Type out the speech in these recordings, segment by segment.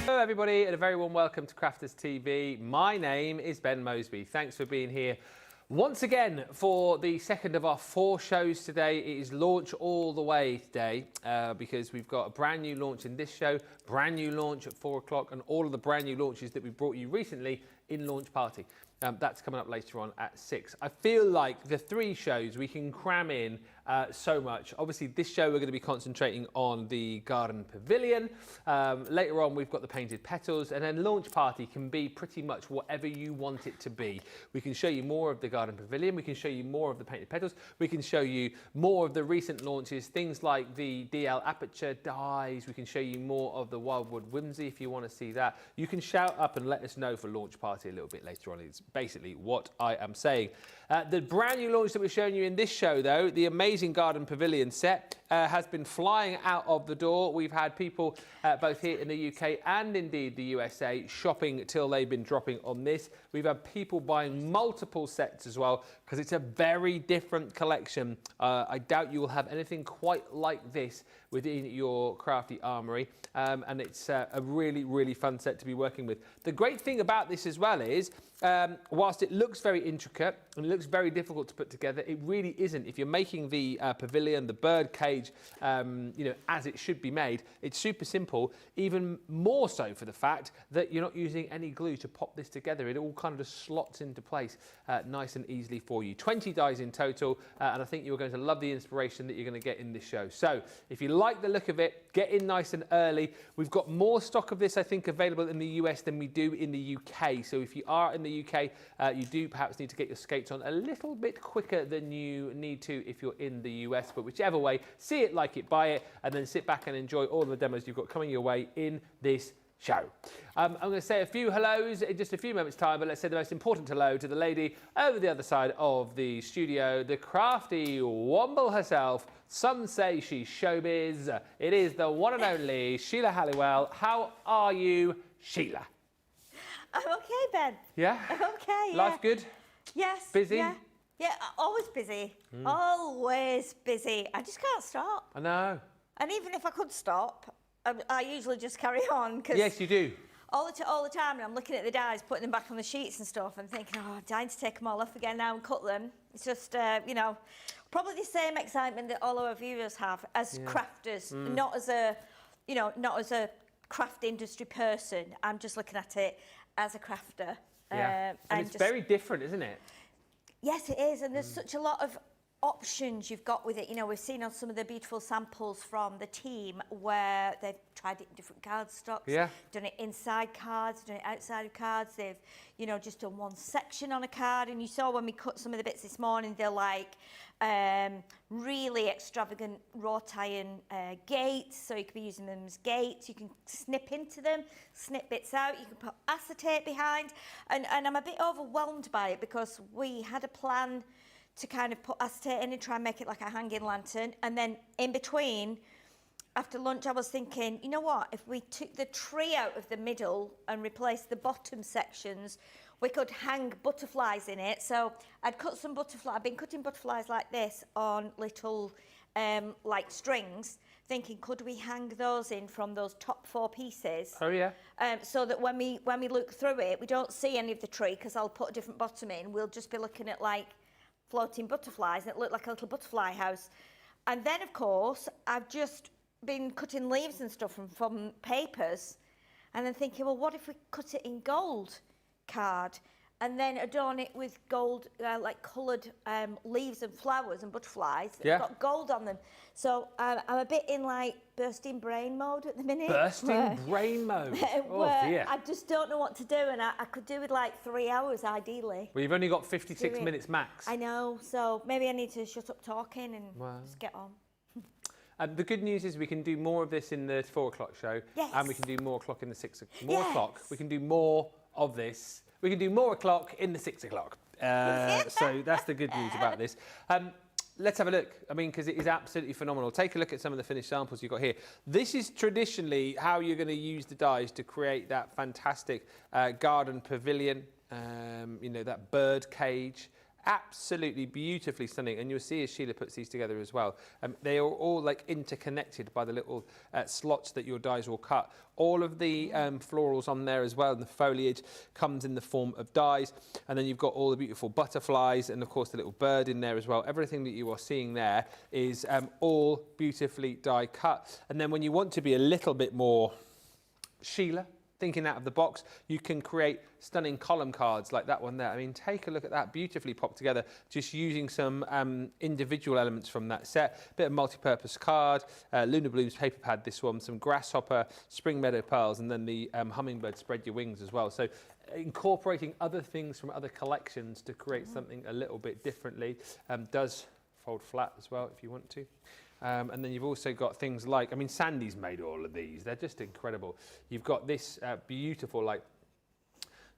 Hello everybody and a very warm welcome to Crafters TV. My name is Ben Mosby. Thanks for being here once again for the second of our 4 shows today. It is launch all the way today because we've got a brand new launch in this show, brand new launch at 4 o'clock, and all of the brand new launches that we brought you recently in Launch Party. That's coming up later on at 6. I feel like the 3 shows we can cram in so much. Obviously, this show we're going to be concentrating on the garden pavilion. Later on, we've got the painted petals, and then Launch Party can be pretty much whatever you want it to be. We can show you more of the garden pavilion. We can show you more of the painted petals. We can show you more of the recent launches, things like the DL Aperture Dies. We can show you more of the Wildwood Whimsy if you want to see that. You can shout up and let us know for Launch Party a little bit later on. It's basically what I am saying. The brand new launch that we're showing you in this show, though, the amazing garden pavilion set, has been flying out of the door. We've had people both here in the UK and indeed the USA shopping till they've been dropping on this. We've had people buying multiple sets as well because it's a very different collection. I doubt you will have anything quite like this within your crafty armoury, and it's a really, really fun set to be working with. The great thing about this as well is, whilst it looks very intricate and it looks very difficult to put together, it really isn't. If you're making the pavilion, the birdcage, you know, as it should be made, it's super simple, even more so for the fact that you're not using any glue to pop this together. It all kind of just slots into place nice and easily for you. 20 dies in total, and I think you're going to love the inspiration that you're going to get in this show. So if you like the look of it, get in nice and early. We've got more stock of this, I think, available in the US than we do in the UK. So if you are in the UK, you do perhaps need to get your skates on a little bit quicker than you need to if you're in the US. But whichever way, see it, like it, buy it, and then sit back and enjoy all the demos you've got coming your way in this show. I'm going to say a few hellos in just a few moments' time, but let's say the most important hello to the lady over the other side of the studio, the crafty womble herself. Some say she's showbiz. It is the one and only Sheila Halliwell. How are you, Sheila? I'm okay, Ben. Yeah? I'm okay, yeah. Life good? Yes. Busy? Yeah, yeah, always busy. Always busy. I just can't stop. I know. And even if I could stop, I usually just carry on. Cause Yes, you do. all the time, and I'm looking at the dies, putting them back on the sheets and stuff, and thinking, oh, I'm dying to take them all off again now and cut them. It's just, you know, probably the same excitement that all our viewers have as crafters, not as a, you know, not as a craft industry person. I'm just looking at it as a crafter. Yeah. And it's very different, isn't it? Yes, it is, and there's such a lot of options you've got with it. You know, we've seen on some of the beautiful samples from the team where they've tried it in different card stocks, done it inside cards, done it outside of cards. They've, you know, just done one section on a card, and you saw when we cut some of the bits this morning, they're like really extravagant wrought iron gates, so you could be using them as gates. You can snip into them, snip bits out, you can put acetate behind, and I'm a bit overwhelmed by it because we had a plan to kind of put acetate in and try and make it like a hanging lantern, and then in between, after lunch, I was thinking, you know what, if we took the tree out of the middle and replaced the bottom sections, we could hang butterflies in it. So I'd cut some butterflies. I've been cutting butterflies like this on little like strings, thinking, could we hang those in from those top 4 pieces? Oh yeah. So that when we look through it, we don't see any of the tree because I'll put a different bottom in. We'll just be looking at like floating butterflies, and it looked like a little butterfly house. And then, of course, I've just been cutting leaves and stuff from papers, and then thinking, well, what if we cut it in gold card and then adorn it with gold, like coloured leaves and flowers and butterflies that have got gold on them. So I'm a bit in like bursting brain mode at the minute. Bursting brain mode? Oh dear. I just don't know what to do, and I could do with like 3 hours ideally. Well, you've only got 56 minutes max. I know, so maybe I need to shut up talking and just get on. The good news is we can do more of this in the 4 o'clock show, and we can do more o'clock in the 6 o'clock. We can do more of this. We can do more o'clock in the 6 o'clock. So that's the good news about this. Let's have a look. I mean, because it is absolutely phenomenal. Take a look at some of the finished samples you've got here. This is traditionally how you're going to use the dies to create that fantastic garden pavilion, you know, that bird cage. absolutely beautifully stunning. And you'll see as Sheila puts these together as well, they are all like interconnected by the little slots that your dies will cut. All of the florals on there as well, and the foliage comes in the form of dies. And then you've got all the beautiful butterflies and of course the little bird in there as well. Everything that you are seeing there is all beautifully die cut. And then when you want to be a little bit more Sheila, thinking out of the box, you can create stunning column cards like that one there. I mean, take a look at that, beautifully popped together, just using some individual elements from that set. Bit of multi-purpose card, Lunar Blooms paper pad, this one, some grasshopper, spring meadow pearls, and then the hummingbird spread your wings as well. So incorporating other things from other collections to create something a little bit differently. Does fold flat as well if you want to. And then you've also got things like, I mean, Sandy's made all of these. They're just incredible. You've got this beautiful, like,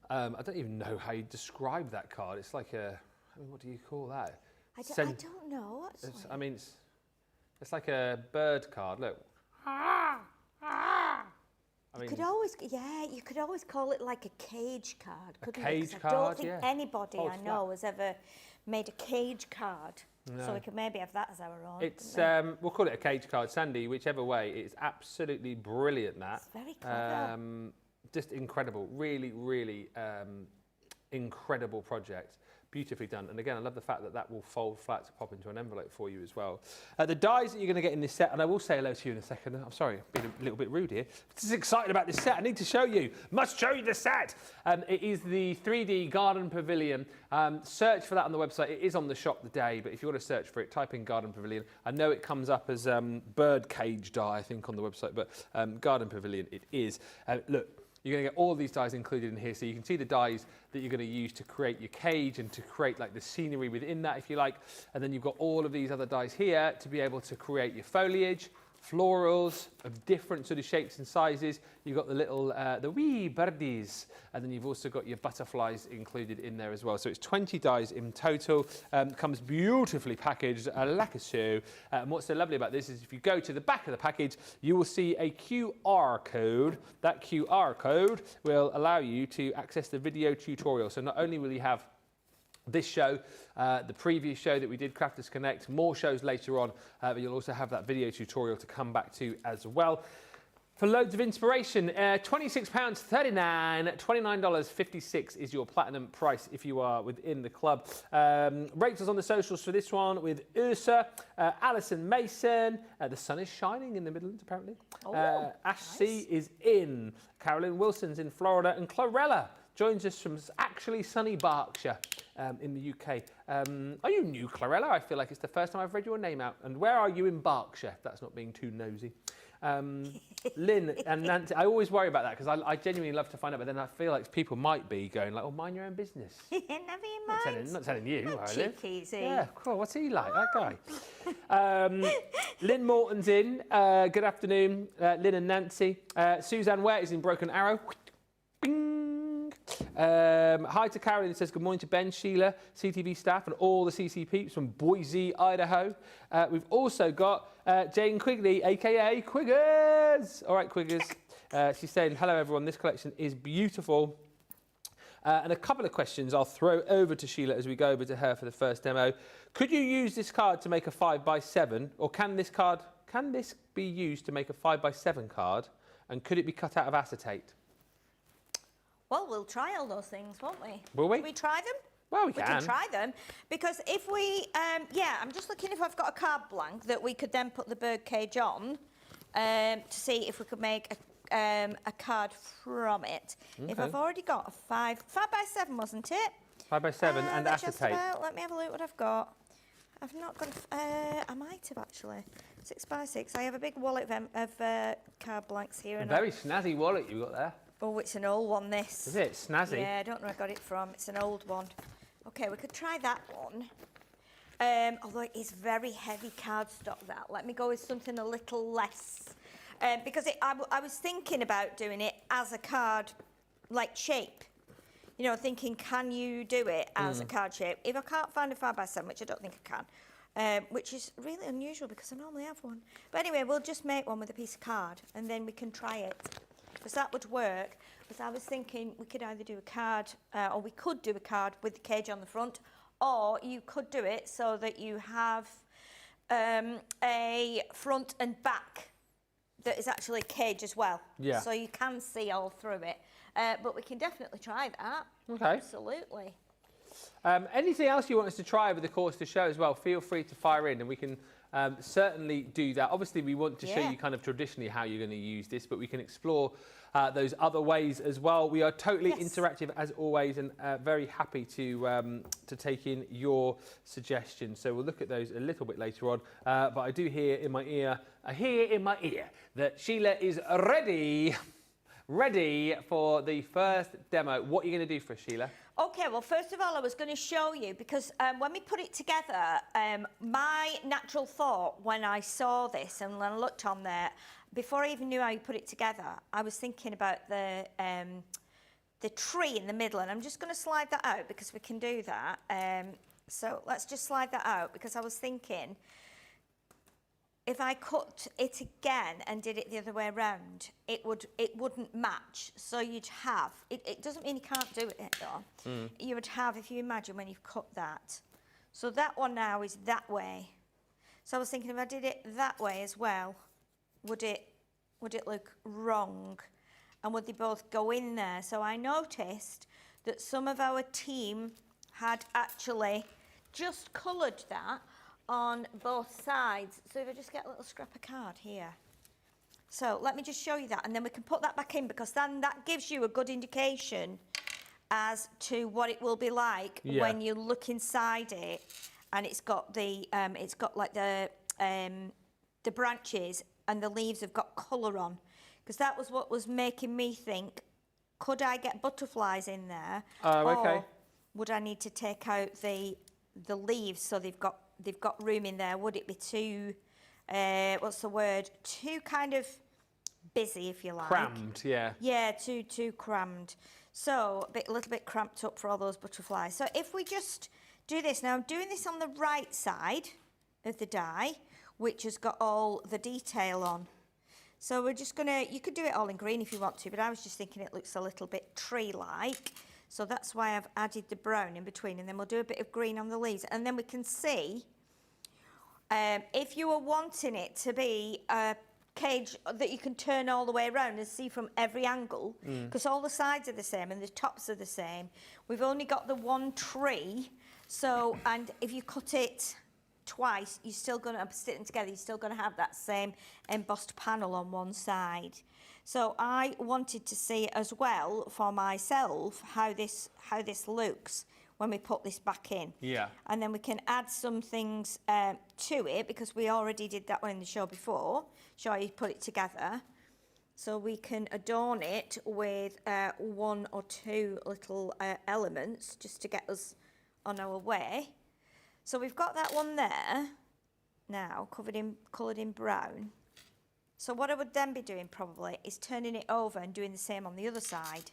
I don't even know how you describe that card. It's like a, I mean, what do you call that? I don't know. I mean, it's like a bird card. Look. You could always call it like a cage card, couldn't you? Cage card, I don't think anybody I know has ever made a cage card. No. So we could maybe have that as our own. It's we'll call it a cage card, Sandy. Whichever way, it's absolutely brilliant. That it's very clever. Just incredible, really, really incredible project. Beautifully done. And again, I love the fact that that will fold flat to pop into an envelope for you as well. The dies that you're going to get in this set, and I will say hello to you in a second. I'm sorry, being a little bit rude here. I'm just excited about this set. I need to show you. Must show you the set. It is the 3D Garden Pavilion. Search for that on the website. It is on the shop today, but if you want to search for it, type in Garden Pavilion. I know it comes up as Birdcage Die, I think, on the website, but Garden Pavilion it is. Look. You're going to get all these dies included in here, so you can see the dies that you're going to use to create your cage and to create like the scenery within that, if you like. And then you've got all of these other dies here to be able to create your foliage, florals of different sort of shapes and sizes. You've got the little, the wee birdies, and then you've also got your butterflies included in there as well. So it's 20 dies in total. Comes beautifully packaged, like a shoe. And what's so lovely about this is if you go to the back of the package, you will see a QR code. That QR code will allow you to access the video tutorial. So not only will you have this show, the previous show that we did, Crafters Connect, more shows later on, but you'll also have that video tutorial to come back to as well. For loads of inspiration, £26.39, $29.56 is your platinum price if you are within the club. Rate us on the socials for this one with Ursa, Alison Mason, the sun is shining in the Midlands apparently. Ash nice. C is in, Carolyn Wilson's in Florida, and Chlorella joins us from actually sunny Berkshire in the UK. Are you new, Chlorella? I feel like it's the first time I've read your name out. And where are you in Berkshire? If that's not being too nosy. Lynn and Nancy, I always worry about that because I genuinely love to find out, but then I feel like people might be going like, oh, mind your own business. Never you mind. Not telling you, not cheeky, is he? Yeah, cool. What's he like, that guy? Lynn Morton's in. Good afternoon, Lynn and Nancy. Suzanne Ware is in Broken Arrow. Bing. Hi to Carolyn, says good morning to Ben, Sheila, CTV staff and all the CC peeps from Boise, Idaho. We've also got Jane Quigley, aka Quiggers. All right, Quiggers. She's saying, hello everyone, this collection is beautiful. And a couple of questions I'll throw over to Sheila as we go over to her for the first demo. Could you use this card to make a 5x7, or can this be used to make a 5x7 card, and could it be cut out of acetate? Well, we'll try all those things, won't we? Will we? Can we try them? Well, we can try them, because if we, I'm just looking if I've got a card blank that we could then put the birdcage on to see if we could make a card from it. Okay. If I've already got a 5x7, wasn't it? 5x7 and acetate. Let me have a look what I've got. I've not got, I might have actually. 6x6. I have a big wallet of card blanks here. A very snazzy wallet you've got there. Oh, it's an old one, this. Is it? Snazzy? Yeah, I don't know where I got it from. It's an old one. Okay, we could try that one. Although it is very heavy cardstock, that. Let me go with something a little less. Because I was thinking about doing it as a card, like shape. You know, thinking, can you do it as a card shape? If I can't find a 5x7, which I don't think I can, which is really unusual because I normally have one. But anyway, we'll just make one with a piece of card and then we can try it. Because that would work. Because I was thinking we could either do a card, or we could do a card with the cage on the front, or you could do it so that you have a front and back that is actually a cage as well. Yeah. So you can see all through it. But we can definitely try that. Okay. Absolutely. Anything else you want us to try over the course of the show as well, feel free to fire in and we can certainly do that. Obviously, we want to show you kind of traditionally how you're going to use this, but we can explore those other ways as well. We are totally interactive as always and very happy to take in your suggestions. So we'll look at those a little bit later on. But I do hear in my ear, that Sheila is ready for the first demo. What are you going to do for us, Sheila? Okay, well, first of all, I was going to show you because when we put it together, my natural thought when I saw this and when I looked on there, before I even knew how you put it together, I was thinking about the tree in the middle, and I'm just going to slide that out because we can do that. So let's just slide that out because I was thinking, if I cut it again and did it the other way around, it wouldn't match. So you'd have, it doesn't mean you can't do it though. You would have, if you imagine when you've cut that. So that one now is that way. So I was thinking if I did it that way as well, would it look wrong? And would they both go in there? So I noticed that some of our team had actually just coloured that on both sides. So if I just get a little scrap of card here. So let me just show you that, and then we can put that back in because then that gives you a good indication as to what it will be like when you look inside it, and it's got the like the branches and the leaves have got colour on, because that was what was making me think, could I get butterflies in there? Or would I need to take out the leaves so they've got room in there? Would it be too, what's the word? Too kind of busy, if you like. Crammed, yeah. Yeah, too crammed. So a little bit cramped up for all those butterflies. So if we just do this, now I'm doing this on the right side of the die, which has got all the detail on. So we're just gonna, you could do it all in green if you want to, but I was just thinking it looks a little bit tree-like. So that's why I've added the brown in between, and then we'll do a bit of green on the leaves. And then we can see, if you were wanting it to be a cage that you can turn all the way around and see from every angle, because all the sides are the same and the tops are the same. We've only got the one tree, so, and if you cut it twice, you're still going to stick them together, you're still going to have that same embossed panel on one side. So I wanted to see as well for myself how this looks when we put this back in. Yeah. And then we can add some things to it, because we already did that one in the show before, show how you put it together. So we can adorn it with one or two little elements just to get us on our way. So we've got that one there now, coloured in brown. So what I would then be doing probably is turning it over and doing the same on the other side,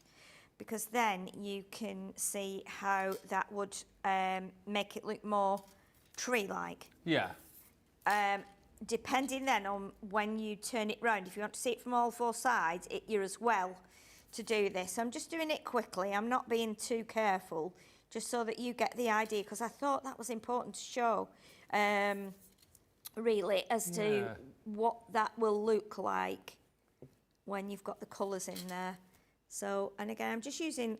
because then you can see how that would make it look more tree-like. Yeah. Depending then on when you turn it round, if you want to see it from all four sides, you're as well to do this. I'm just doing it quickly. I'm not being too careful, just so that you get the idea, because I thought that was important to show, really, as to what that will look like when you've got the colours in there. So, and again, I'm just using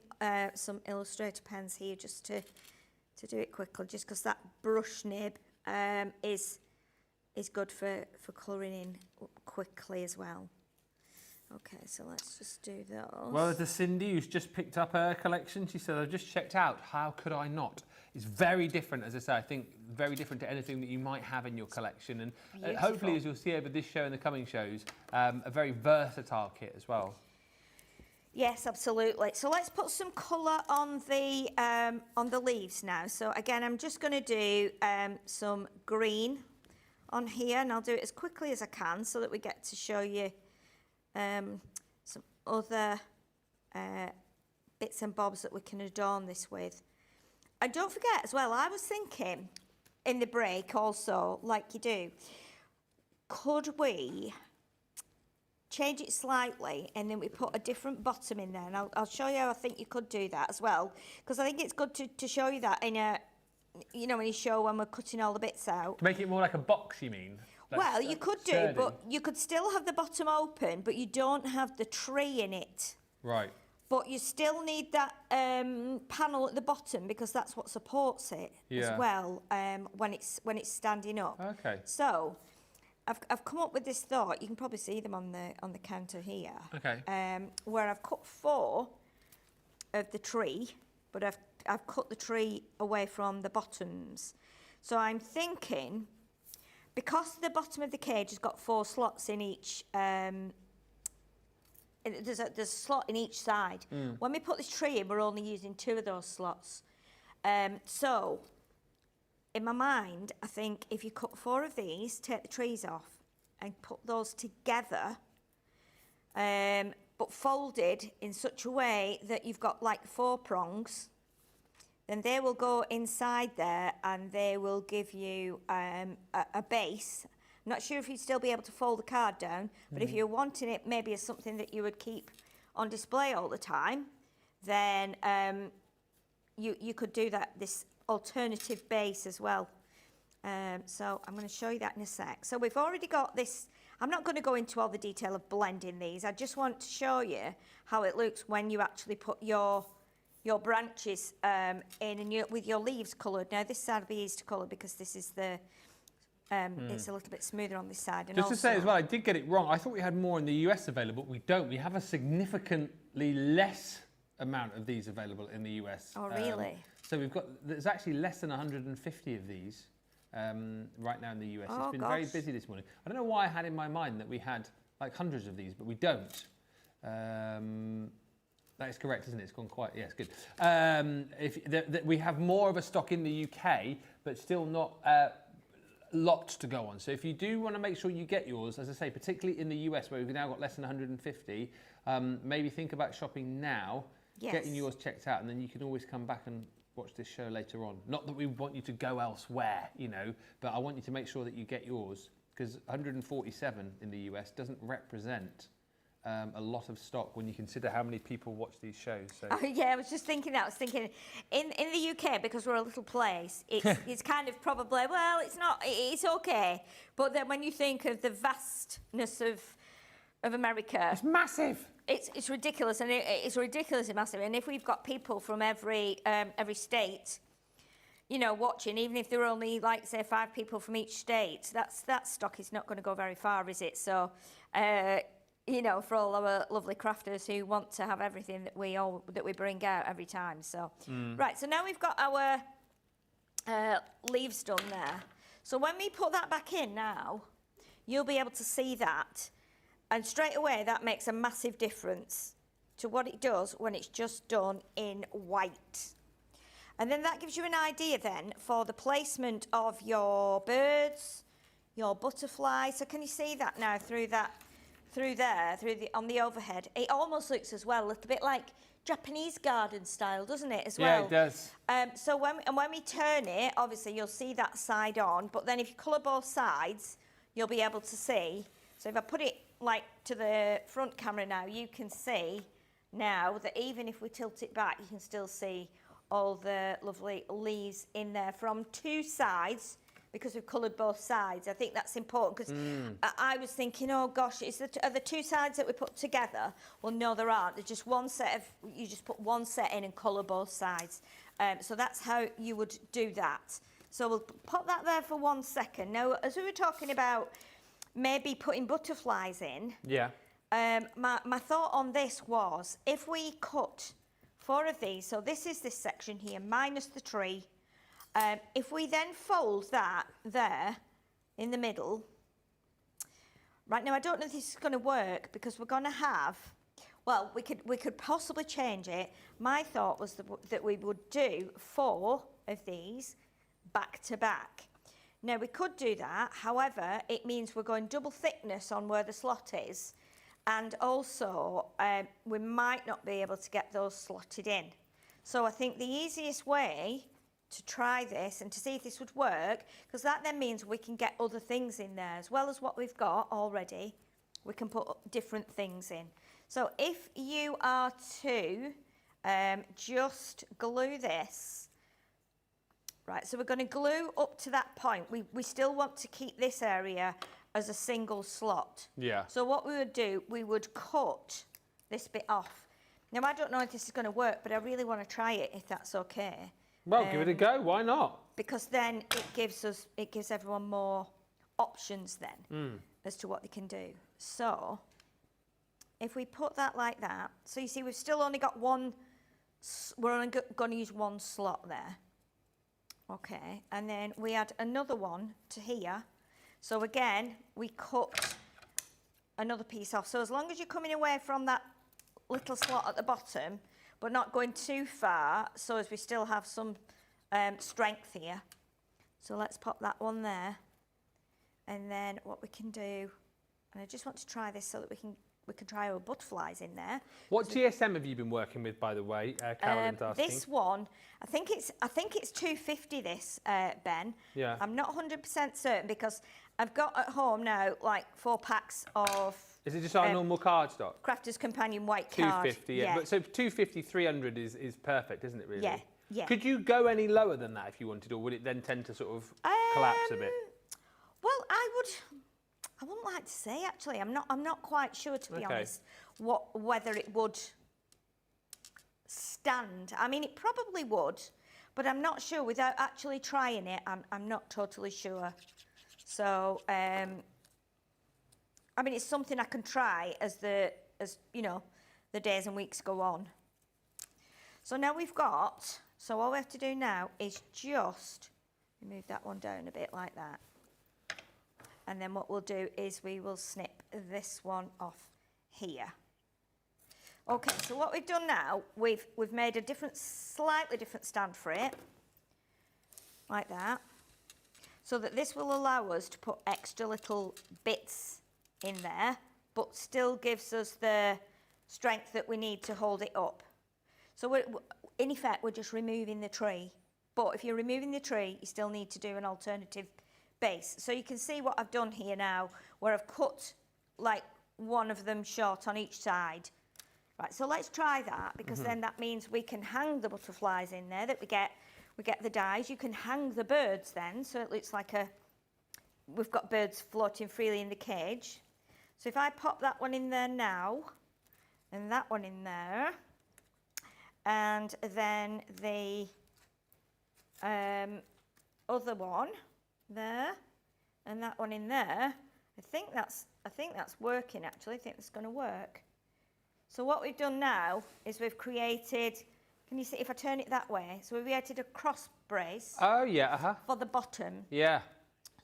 some Illustrator pens here just to do it quickly, just because that brush nib is good for colouring in quickly as well. Okay, so let's just do those. Well, there's Cindy who's just picked up her collection. She said, I've just checked out. How could I not? It's very different, as I say. I think very different to anything that you might have in your collection. And hopefully, as you'll see over this show and the coming shows, a very versatile kit as well. Yes, absolutely. So let's put some colour on the leaves now. So again, I'm just going to do some green on here, and I'll do it as quickly as I can so that we get to show you some other bits and bobs that we can adorn this with. And don't forget as well, I was thinking in the break also, like you do, could we change it slightly and then we put a different bottom in there? And I'll show you how I think you could do that as well, because I think it's good to show you that in you know, when you show when we're cutting all the bits out. To make it more like a box, you mean? Like well, you could do, but you could still have the bottom open, but you don't have the tree in it. Right. But you still need that panel at the bottom because that's what supports it as well when it's standing up. Okay. So I've come up with this thought. You can probably see them on the counter here. Okay. Where I've cut 4 of the tree, but I've cut the tree away from the bottoms. So I'm thinking, because the bottom of the cage has got 4 slots in each. There's a slot in each side. When we put this tree in, we're only using 2 of those slots. So, in my mind, I think if you cut 4 of these, take the trees off and put those together, but folded in such a way that you've got like 4 prongs, then they will go inside there and they will give you a base. I'm not sure if you'd still be able to fold the card down, but if you're wanting it maybe as something that you would keep on display all the time, then you could do this alternative base as well. So I'm going to show you that in a sec. So we've already got this. I'm not going to go into all the detail of blending these. I just want to show you how it looks when you actually put your branches in and with your leaves coloured. Now this side will be easy to colour because this is the it's a little bit smoother on this side. And just to say as well, I did get it wrong. I thought we had more in the US available, but we don't. We have a significantly less amount of these available in the US. Oh, really? So there's actually less than 150 of these right now in the US. It's been very busy this morning. I don't know why I had in my mind that we had like hundreds of these, but we don't. That is correct, isn't it? It's gone quite, yes, good. We have more of a stock in the UK, but still not lots to go on. So if you do want to make sure you get yours, as I say, particularly in the US where we've now got less than 150, maybe think about shopping now, getting yours checked out, and then you can always come back and watch this show later on. Not that we want you to go elsewhere, you know, but I want you to make sure that you get yours, because 147 in the US doesn't represent a lot of stock when you consider how many people watch these shows. So. Oh, yeah, I was just thinking that. I was thinking, in the UK, because we're a little place, it's kind of probably, well, it's okay. But then when you think of the vastness of America... It's massive! It's ridiculous, and it's ridiculously massive. And if we've got people from every state, you know, watching, even if there are only, like, say, 5 people from each state, that stock is not going to go very far, is it? So... you know, for all our lovely crafters who want to have everything that we bring out every time. So, right, so now we've got our leaves done there. So when we put that back in now, you'll be able to see that. And straight away, that makes a massive difference to what it does when it's just done in white. And then that gives you an idea then for the placement of your birds, your butterflies. So can you see that now through on the overhead? It almost looks as well a little bit like Japanese garden style, doesn't it, as well? Yeah, it does. So when we turn it, obviously you'll see that side on, but then if you colour both sides, you'll be able to see. So if I put it like to the front camera now, you can see now that even if we tilt it back, you can still see all the lovely leaves in there from 2 sides, because we've coloured both sides. I think that's important, because I was thinking, oh gosh, are the 2 sides that we put together? Well, no, there aren't. There's just one set of, you just put one set in and colour both sides. So that's how you would do that. So we'll pop that there for 1 second. Now, as we were talking about maybe putting butterflies in, my thought on this was, if we cut 4 of these, so this is this section here, minus the tree, if we then fold that there in the middle, right now I don't know if this is going to work, because we're going to have, well, we could possibly change it. My thought was that we would do 4 of these back to back. Now we could do that, however, it means we're going double thickness on where the slot is, and also we might not be able to get those slotted in. So I think the easiest way to try this and to see if this would work, because that then means we can get other things in there as well as what we've got already. We can put different things in. So if you are to just glue this Right, so we're going to glue up to that point. We still want to keep this area as a single slot. Yeah. So what we would do, we would cut this bit off. Now, I don't know if this is going to work, but I really want to try it, if that's okay. Well, give it a go. Why not? Because then it gives everyone more options then as to what they can do. So if we put that like that, so you see we've still only got one, we're only going to use one slot there. Okay, and then we add another one to here. So again, we cut another piece off. So as long as you're coming away from that little slot at the bottom, but not going too far, so as we still have some strength here. So let's pop that one there. And then what we can do, and I just want to try this so that we can try our butterflies in there. What GSM have you been working with, by the way? Carolyn's asking. This one, I think it's 250. This Ben. Yeah. I'm not 100% certain because I've got at home now like 4 packs of. Is it just our normal cardstock? Crafterscompanion white card. 250. Yeah. But so 250, 300 is perfect, isn't it? Really. Yeah. Yeah. Could you go any lower than that if you wanted, or would it then tend to sort of collapse a bit? Well, I wouldn't like to say actually. I'm not quite sure, to be honest, whether it would stand. I mean, it probably would, but I'm not sure. Without actually trying it, I'm not totally sure. So I mean, it's something I can try as you know, the days and weeks go on. So now we've got. So all we have to do now is just move that one down a bit like that. And then what we'll do is we will snip this one off here. Okay, so what we've done now, we've made a slightly different stand for it, like that, so that this will allow us to put extra little bits in there, but still gives us the strength that we need to hold it up. So in effect, we're just removing the tree. But if you're removing the tree, you still need to do an alternative base. So you can see what I've done here now, where I've cut like one of them short on each side. Right, so let's try that, because then that means we can hang the butterflies in there that we get the dies. You can hang the birds then, so it looks like we've got birds floating freely in the cage. So if I pop that one in there now, and that one in there, and then the other one there, and that one in there, I think that's working actually. I think that's going to work. So what we've done now is we've created, can you see if I turn it that way? So we've created a cross brace. Oh yeah, for the bottom. Yeah.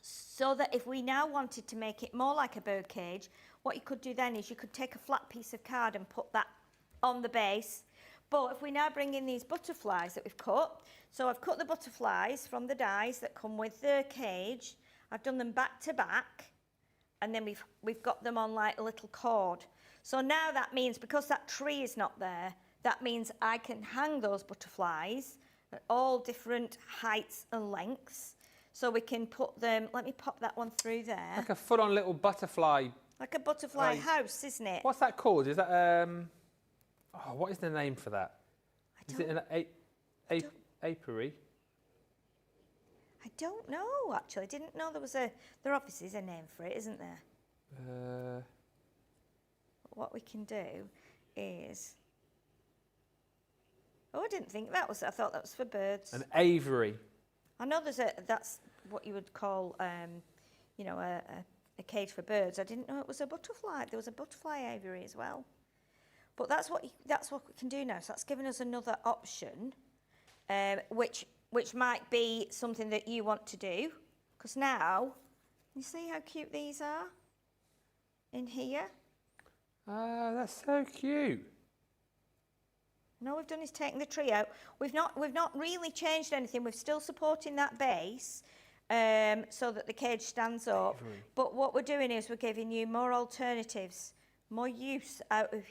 So that if we now wanted to make it more like a bird cage, what you could do then is you could take a flat piece of card and put that on the base. But if we now bring in these butterflies that we've cut, so I've cut the butterflies from the dies that come with the cage. I've done them back to back, and then we've got them on like a little cord. So now that means, because that tree is not there, that means I can hang those butterflies at all different heights and lengths. So we can put them, let me pop that one through there. Like a full-on little butterfly. Like a butterfly house, isn't it? What's that called? Is that, oh, what is the name for that? Is it an apiary? I don't know, actually. I didn't know there obviously is a name for it, isn't there? What we can do is, I didn't think that was, I thought that was for birds. An aviary. I know that's what you would call, you know, a cage for birds. I didn't know it was a butterfly. There was a butterfly aviary as well. But that's what we can do now. So that's given us another option, which might be something that you want to do. Because now, you see how cute these are in here? Ah, that's so cute. And all we've done is taken the tree out. We've not really changed anything. We're still supporting that base so that the cage stands up. But what we're doing is we're giving you more alternatives, more use out of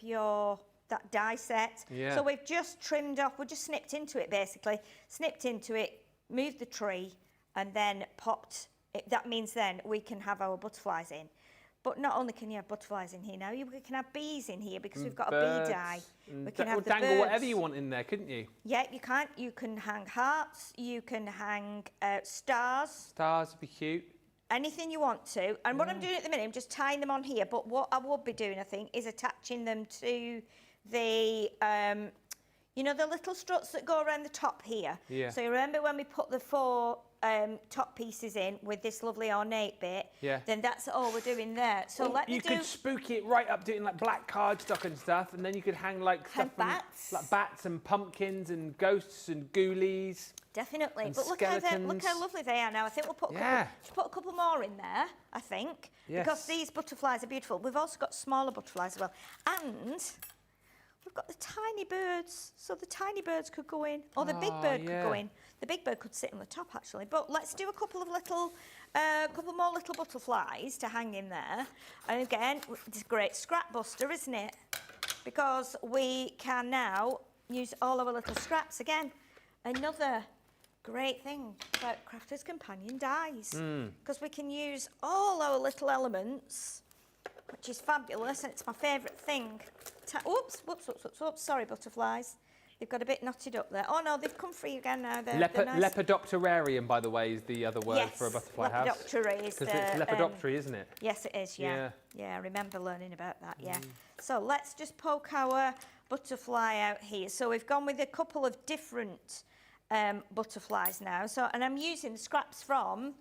that die set. Yeah. So we've just trimmed off, we just snipped into it basically, snipped into it, moved the tree, and then popped it. That means then we can have our butterflies in. But not only can you have butterflies in here now, you can have bees in here because we've got a birds, bee die. We can have or the dangle birds. whatever you want in there, couldn't you? Yeah, you can. You can hang hearts. You can hang stars. Stars would be cute. Anything you want to. And what I'm doing at the minute, I'm just tying them on here. But what I would be doing, I think, is attaching them to the, you know, the little struts that go around the top here. Yeah. So you remember when we put the 4 top pieces in with this lovely ornate bit? Yeah. Then that's all we're doing there. So let me You could spooky it right up doing like black cardstock and stuff, and then you could hang like stuff from, bats. like bats and pumpkins and ghosts and ghoulies. Definitely, and but look skeletons. how lovely they are now. I think we'll put a couple more in there. I think because these butterflies are beautiful. We've also got smaller butterflies as well, and we've got the tiny birds. So the tiny birds could go in, or the big bird could go in. The big bird could sit on the top actually. But let's do a couple of little, couple more little butterflies to hang in there. And again, it's a great scrap buster, isn't it? Because we can now use all our little scraps again. Another great thing about Crafterscompanion dies, because we can use all our little elements, which is fabulous, and it's my favourite thing. Oops, sorry butterflies. They've got a bit knotted up there. Oh no, they've come free again now. They're nice. Lepidopterarium, by the way, is the other word for a butterfly house. Lepidoptera is because it's lepidoptery, isn't it? Yes, it is, yeah. I remember learning about that, So let's just poke our butterfly out here. So we've gone with a couple of different butterflies now. So, and I'm using the scraps from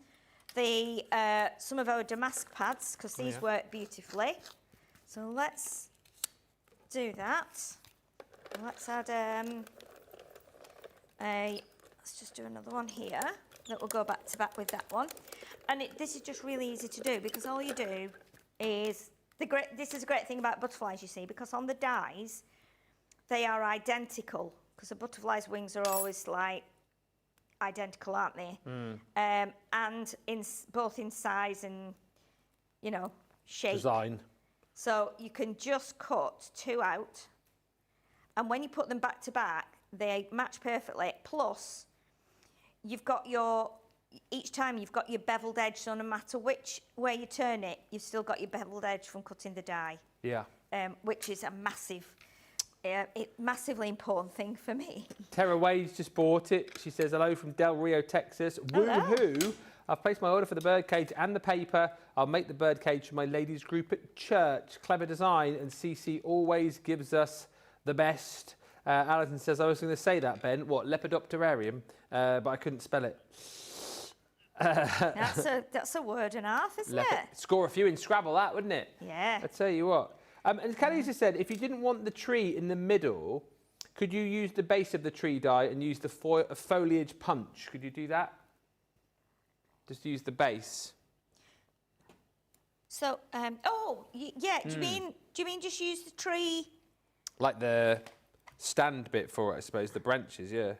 the some of our damask pads because these work beautifully. So let's do that. Let's add let's just do another one here that will go back to back with that one. And this is just really easy to do because all you do is this is a great thing about butterflies, you see, because on the dies they are identical. Because a butterfly's wings are always like identical, aren't they? And both in size and, you know, shape. Design. So you can just cut 2 out, and when you put them back to back, they match perfectly. Plus, you've got each time you've got your beveled edge, so no matter which way you turn it, you've still got your beveled edge from cutting the die. Yeah. Which is a massively important thing for me. Tara Wade's just bought it. She says, hello from Del Rio, Texas. Woohoo! I've placed my order for the birdcage and the paper. I'll make the birdcage for my ladies group at church. Clever design, and CC always gives us the best. Alison says, I was going to say that, Ben. What, Lepidopterarium? But I couldn't spell it. That's a word and a half, isn't it? Score a few in Scrabble, that, wouldn't it? Yeah. I tell you what. And Kelly just said, if you didn't want the tree in the middle, could you use the base of the tree die and use the foliage punch? Could you do that? Just use the base. So, yeah. Do you mean just use the tree? Like the stand bit for it, I suppose, the branches, yeah.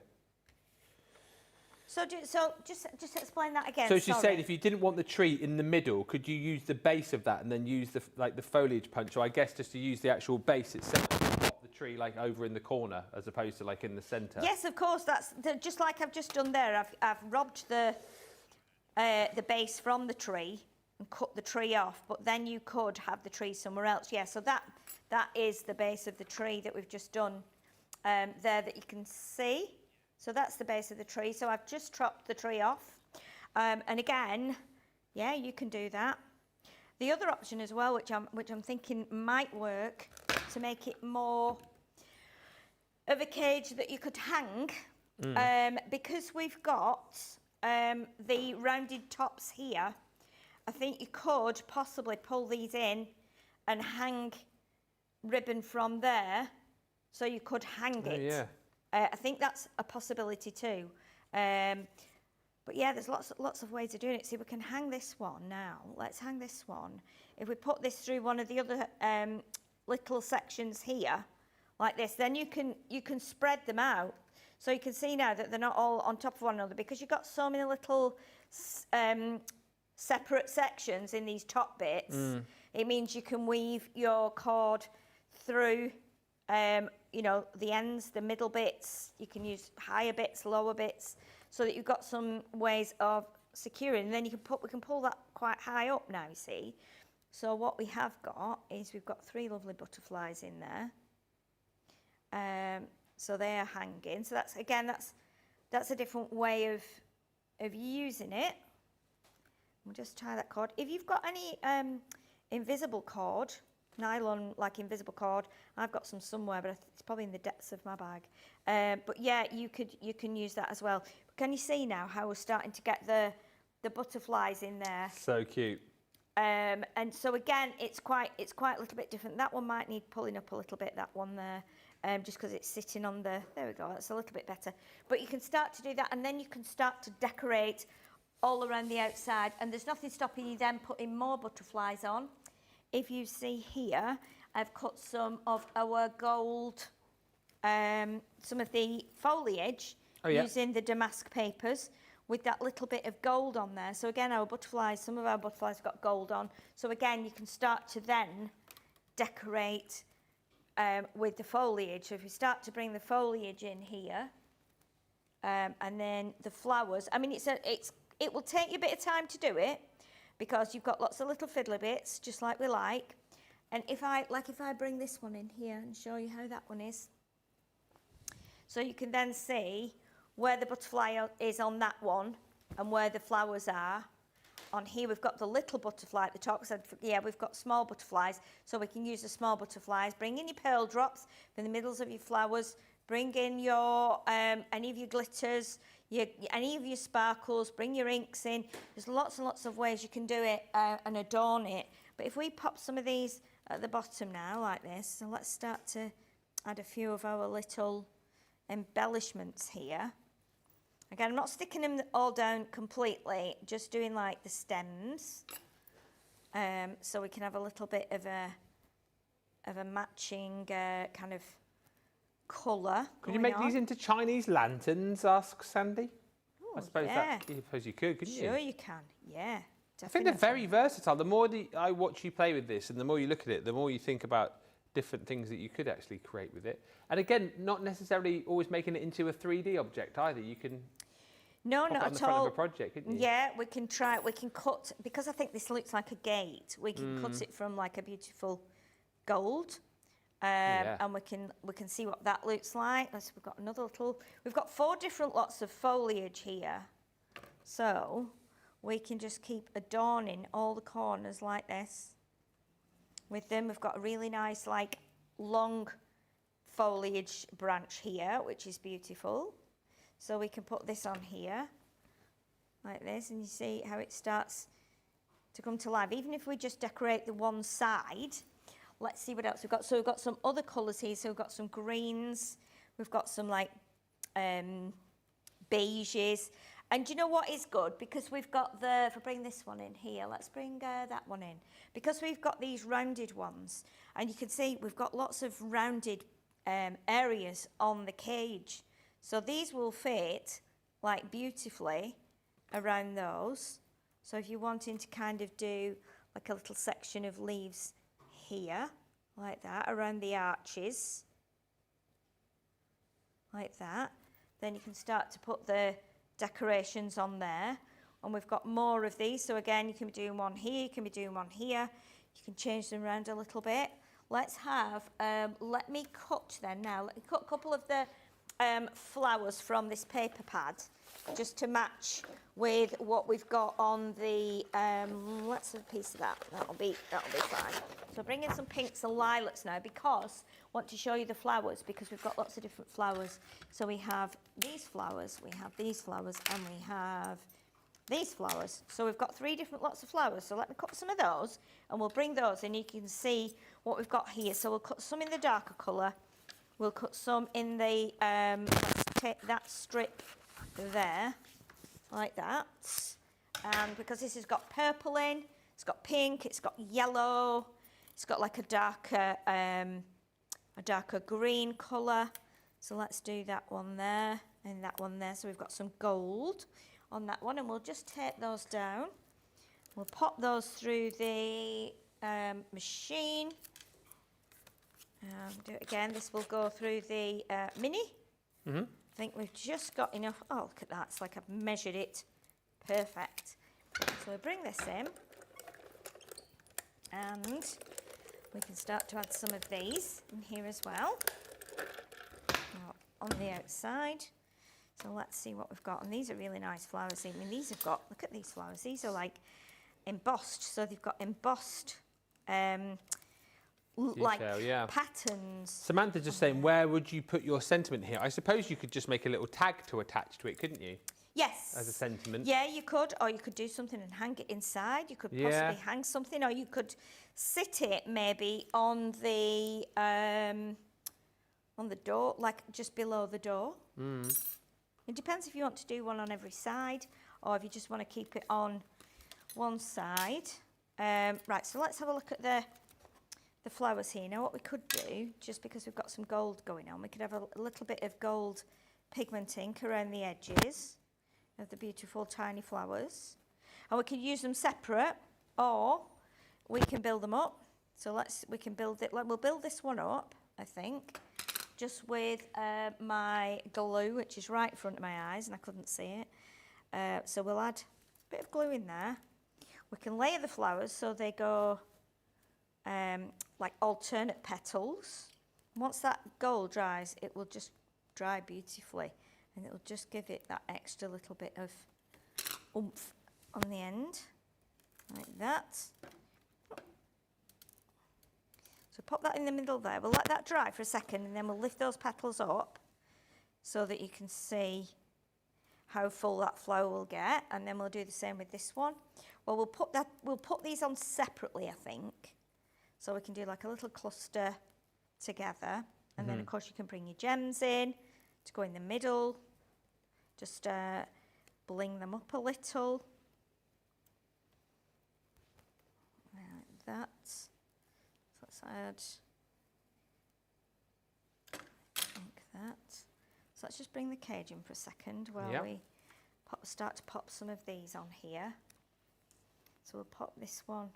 So just explain that again. So she's saying if you didn't want the tree in the middle, could you use the base of that and then use the foliage punch? Or I guess just to use the actual base itself, pop the tree like over in the corner as opposed to like in the centre. Yes, of course. That's just like I've just done there. I've robbed the base from the tree and cut the tree off, but then you could have the tree somewhere else. Yeah. So that is the base of the tree that we've just done there that you can see. So that's the base of the tree. So I've just chopped the tree off. And again, yeah, you can do that. The other option as well, which I'm thinking might work to make it more of a cage that you could hang, because we've got the rounded tops here, I think you could possibly pull these in and hang ribbon from there. So you could hang it. Yeah. I think that's a possibility too. But yeah, there's lots of ways of doing it. See, we can hang this one now. Let's hang this one. If we put this through one of the other little sections here, like this, then you can spread them out. So you can see now that they're not all on top of one another because you've got so many little separate sections in these top bits. It means you can weave your cord through you know, the ends, the middle bits. You can use higher bits, lower bits, so that you've got some ways of securing. And then we can pull that quite high up now, you see. So what we have got is we've got 3 lovely butterflies in there. So they are hanging. So that's, again, that's a different way of using it. We'll just tie that cord. If you've got any invisible cord, nylon like invisible cord, I've got some somewhere, but it's probably in the depths of my bag. But yeah, you can use that as well. But can you see now how we're starting to get the butterflies in there? So cute. And so again, it's quite a little bit different. That one might need pulling up a little bit, that one there, just because it's sitting on the, there we go, that's a little bit better. But you can start to do that, and then you can start to decorate all around the outside, and there's nothing stopping you then putting more butterflies on. If you see here, I've cut some of our gold, some of the foliage using the damask papers, with that little bit of gold on there. So again, our butterflies, some of our butterflies have got gold on. So again, you can start to then decorate with the foliage. So if you start to bring the foliage in here, and then the flowers, I mean, it will take you a bit of time to do it, because you've got lots of little fiddly bits, just like we like. And if I bring this one in here and show you how that one is. So you can then see where the butterfly is on that one and where the flowers are. On here we've got the little butterfly at the top, so yeah, we've got small butterflies, so we can use the small butterflies. Bring in your pearl drops for the middles of your flowers, bring in your any of your glitters, any of your sparkles, bring your inks in. There's lots and lots of ways you can do it and adorn it. But if we pop some of these at the bottom now like this, so let's start to add a few of our little embellishments here. Again, I'm not sticking them all down completely, just doing like the stems, so we can have a little bit of a matching kind of colour. Could you make these into Chinese lanterns, asks Sandy? Oh, I suppose you could, couldn't you? Sure you can, yeah. Definitely. I think they're very versatile. The more I watch you play with this and the more you look at it, the more you think about different things that you could actually create with it. And again, not necessarily always making it into a 3D object either. You can not at all. Of a project, couldn't you? Yeah, we can cut, because I think this looks like a gate, we can cut it from like a beautiful gold. And we can see what that looks like. We've got another we've got 4 different lots of foliage here. So we can just keep adorning all the corners like this. With them, we've got a really nice, like, long foliage branch here, which is beautiful. So we can put this on here, like this, and you see how it starts to come to life. Even if we just decorate the one side, let's see what else we've got. So we've got some other colours here. So we've got some greens, we've got some, like, beiges. And do you know what is good? Because we've got if I bring this one in here, let's bring that one in. Because we've got these rounded ones, and you can see we've got lots of rounded areas on the cage. So these will fit like beautifully around those. So if you're wanting to kind of do like a little section of leaves here, like that, around the arches, like that, then you can start to put the decorations on there. And we've got more of these, so again, you can be doing one here, you can be doing one here, you can change them around a little bit. Let's have, let me cut a couple of the flowers from this paper pad, just to match with what we've got on the, let's have a piece of that, that'll be fine. So bring in some pinks and lilacs now, because I want to show you the flowers, because we've got lots of different flowers. So we have these flowers, we have these flowers, and we have these flowers. So we've got 3 different lots of flowers. So let me cut some of those, and we'll bring those, and you can see what we've got here. So we'll cut some in the darker colour, we'll cut some in the, let's take that strip there, like that. And because this has got purple in, it's got pink, it's got yellow, it's got like a darker green colour. So let's do that one there and that one there. So we've got some gold on that one, and we'll just take those down. We'll pop those through the machine. Do it again. This will go through the mini. I think we've just got enough. Oh, look at that. It's like I've measured it perfect. So we bring this in. And we can start to add some of these in here as well. On the outside. So let's see what we've got. And these are really nice flowers. I mean, these have got, look at these flowers. These are like embossed. So they've got embossed like patterns. Samantha's just saying, where would you put your sentiment here? I suppose you could just make a little tag to attach to it, couldn't you? Yes. As a sentiment. Yeah, you could. Or you could do something and hang it inside. You could possibly hang something. Or you could sit it maybe on the door, like just below the door. It depends if you want to do one on every side or if you just want to keep it on one side. Right, so let's have a look at the flowers here. Now what we could do, just because we've got some gold going on, we could have a little bit of gold pigment ink around the edges of the beautiful tiny flowers. And we can use them separate or we can build them up. So we can build it, we'll build this one up, I think, just with my glue, which is right in front of my eyes and I couldn't see it. So we'll add a bit of glue in there. We can layer the flowers so they go like alternate petals. Once that gold dries, it will just dry beautifully and it'll just give it that extra little bit of oomph on the end, like that. So pop that in the middle there. We'll let that dry for a second and then we'll lift those petals up so that you can see how full that flower will get, and then we'll do the same with this one. Well, we'll put these on separately, I think. So we can do like a little cluster together, and then of course you can bring your gems in to go in the middle. Just bling them up a little. Like that. So let's add like that. So let's just bring the cage in for a second while we start to pop some of these on here. So we'll pop this one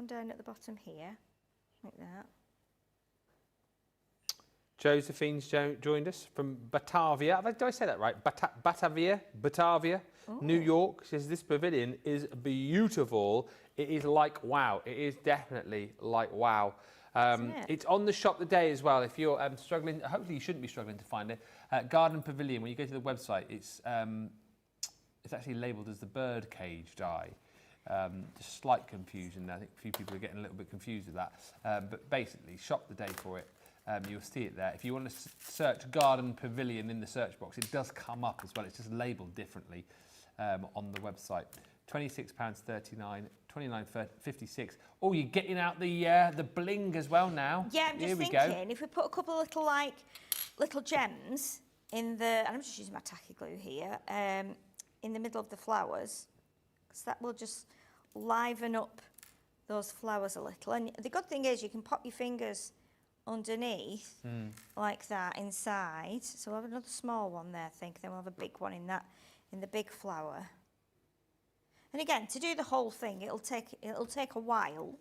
down at the bottom here, like that. Josephine's joined us from Batavia. Did I say that right? Batavia, ooh. New York. She says this pavilion is beautiful. It is like wow. It is definitely like wow. It's on the shop today as well. If you're struggling, hopefully you shouldn't be struggling to find it. Garden Pavilion. When you go to the website, it's actually labelled as the Birdcage Die. Just slight confusion. I think a few people are getting a little bit confused with that. But basically, shop the day for it. You'll see it there. If you want to search Garden Pavilion in the search box, it does come up as well. It's just labelled differently on the website. £26.39, £29.56. Oh, you're getting out the bling as well now. Yeah, I'm just thinking if we put a couple of little gems in the, and I'm just using my tacky glue here, in the middle of the flowers, because that will just liven up those flowers a little. And the good thing is you can pop your fingers underneath like that inside. So we'll have another small one there, I think. Then we'll have a big one in the big flower. And again, to do the whole thing, it'll take a while.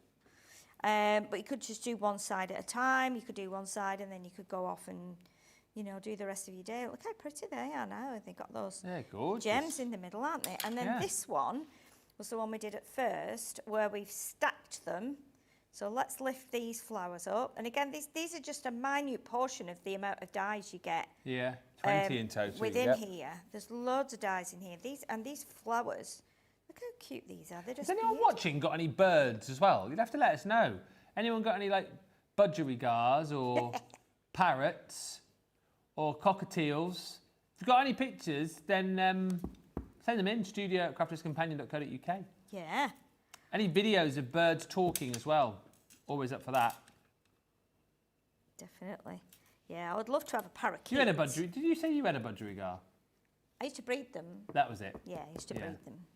But you could just do one side at a time. You could do one side and then you could go off and, do the rest of your day. Look how pretty they are now. They've got those gems in the middle, aren't they? And then this one was the one we did at first, where we've stacked them. So let's lift these flowers up. And again, these are just a minute portion of the amount of dies you get. Yeah, 20 in total. Within here. There's loads of dies in here. These flowers, look how cute these are. They're just Has anyone watching got any birds as well? You'd have to let us know. Anyone got any like budgerigars or parrots or cockatiels? If you've got any pictures, then send them in, studio@crafterscompanion.co.uk. Yeah. Any videos of birds talking as well? Always up for that. Definitely. Yeah, I would love to have a parakeet. You had a budgery. Did you say you had a budgerigar? I used to breed them. That was it? Yeah, I used to breed them.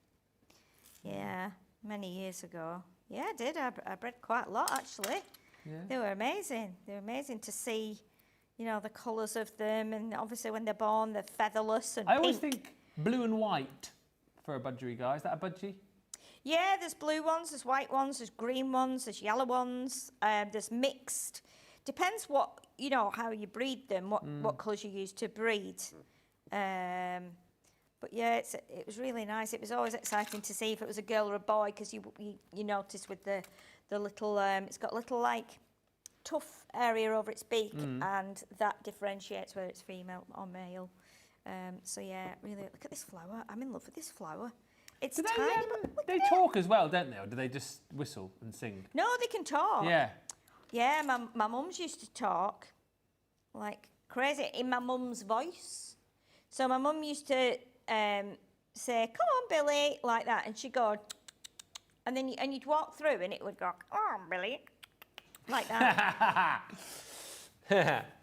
Yeah, many years ago. Yeah, I did. I bred quite a lot, actually. Yeah. They were amazing. They were amazing to see, the colours of them. And obviously when they're born, they're featherless and I always think blue and white for a budgerigar. Is that a budgie? Yeah, there's blue ones, there's white ones, there's green ones, there's yellow ones, there's mixed. Depends what, how you breed them, what colours you use to breed But yeah, it was really nice. It was always exciting to see if it was a girl or a boy, because you notice with the little, it's got a little like tough area over its beak, and that differentiates whether it's female or male. So yeah, really, look at this flower. I'm in love with this flower. It's tiny, but they talk as well, don't they? Or do they just whistle and sing? No, they can talk. Yeah. Yeah, my mum's used to talk like crazy in my mum's voice. So my mum used to say, "Come on, Billy," like that, and she'd go, and then you'd walk through, and it would go, "Come on, Billy," like that.